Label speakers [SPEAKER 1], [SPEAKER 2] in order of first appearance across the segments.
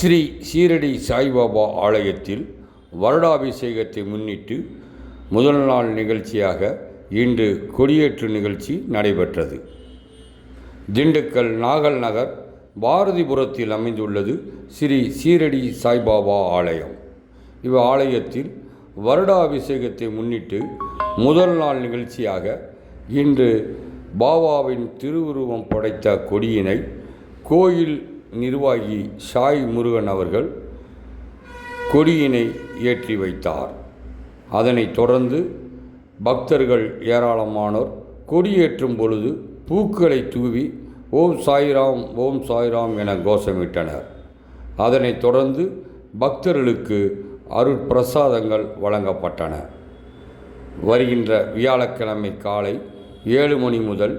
[SPEAKER 1] ஸ்ரீ சீரடி சாய்பாபா ஆலயத்தில் வருடாபிஷேகத்தை முன்னிட்டு முதல் நாள் நிகழ்ச்சியாக இன்று கொடியேற்று நிகழ்ச்சி நடைபெற்றது. திண்டுக்கல் நாகல் நகர் பாரதிபுரத்தில் அமைந்துள்ளது ஸ்ரீ சீரடி சாய்பாபா ஆலயம். இவ் ஆலயத்தில் வருடாபிஷேகத்தை முன்னிட்டு முதல் நாள் நிகழ்ச்சியாக இன்று பாபாவின் திருவுருவம் படைத்த கொடியினை கோயில் நிர்வாகி சாய் முருகன் அவர்கள் கொடியினை ஏற்றி வைத்தார். அதனைத் தொடர்ந்து பக்தர்கள் ஏராளமானோர் கொடியேற்றும் பொழுது பூக்களை தூவி ஓம் சாய்ராம் ஓம் சாய்ராம் என கோஷமிட்டனர். அதனைத் தொடர்ந்து பக்தர்களுக்கு அருட்பிரசாதங்கள் வழங்கப்பட்டன. வருகின்ற வியாழக்கிழமை காலை 7 மணி முதல்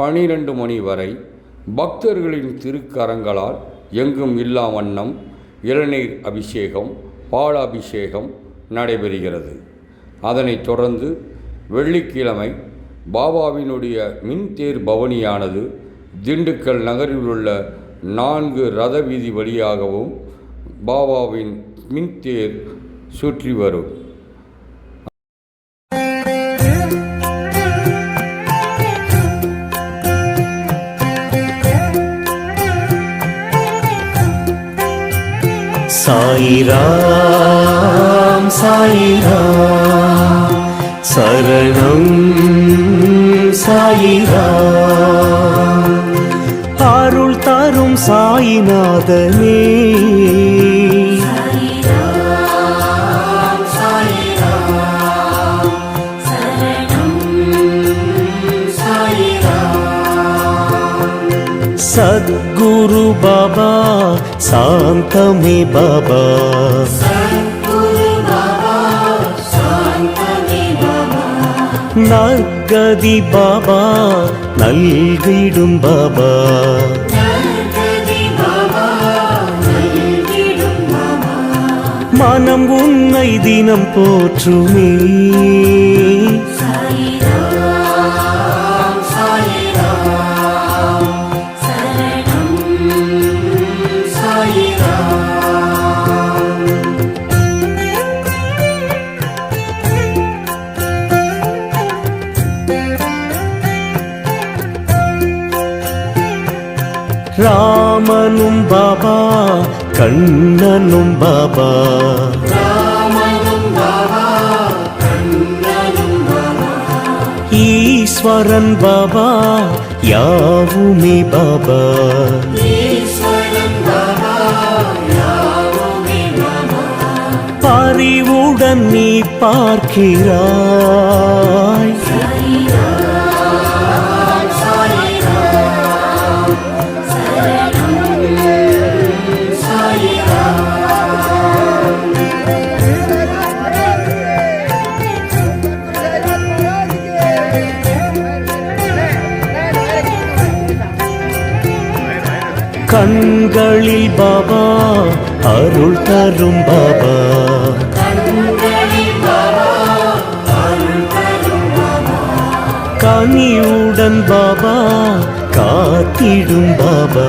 [SPEAKER 1] 12 மணி வரை பக்தர்களின் திருக்கரங்களால் எங்கும் இல்லா வண்ணம் இளநீர் அபிஷேகம், பால் அபிஷேகம் நடைபெறுகிறது. அதனைத் தொடர்ந்து வெள்ளிக்கிழமை பாபாவினுடைய மின்தேர் பவனியானது திண்டுக்கல் நகரில் உள்ள 4 ரத வீதி வழியாகவும் பாபாவின் மின்தேர் சுற்றி வரும்.
[SPEAKER 2] சாயிராம் சாயிராம் சரணம் சாயிராம் அருள் தரும் சாயிநாதனே சத்குரு பாபா சாந்தமே பாபா நற்கதி பாபா நல்கிடும் பாபா மனம் உன்னை தினம் போற்றுமே ராமனும் பாபா கண்ணனும் பாபா ஈஸ்வரன் பாபா யாவுமே பாபா பரிவுடன் நீ பார்க்கிறாய் கண்களில் பாபா அருள் தரும் பாபா கனிவுடன் பாபா காத்திடும் பாபா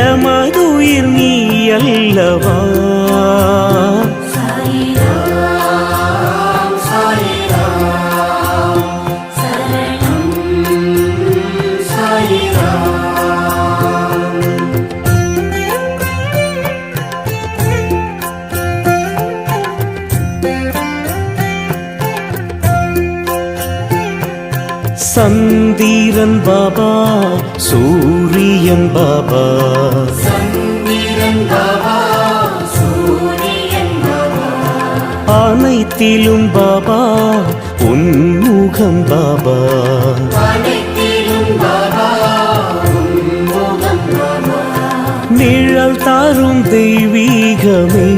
[SPEAKER 2] எமதுயிர் நீ அல்லவா சந்திரன் பாபா சூரியன் பாபா அனைத்திலும் பாபா உன்முகம் பாபா நிழல் தரும் தெய்வீகமே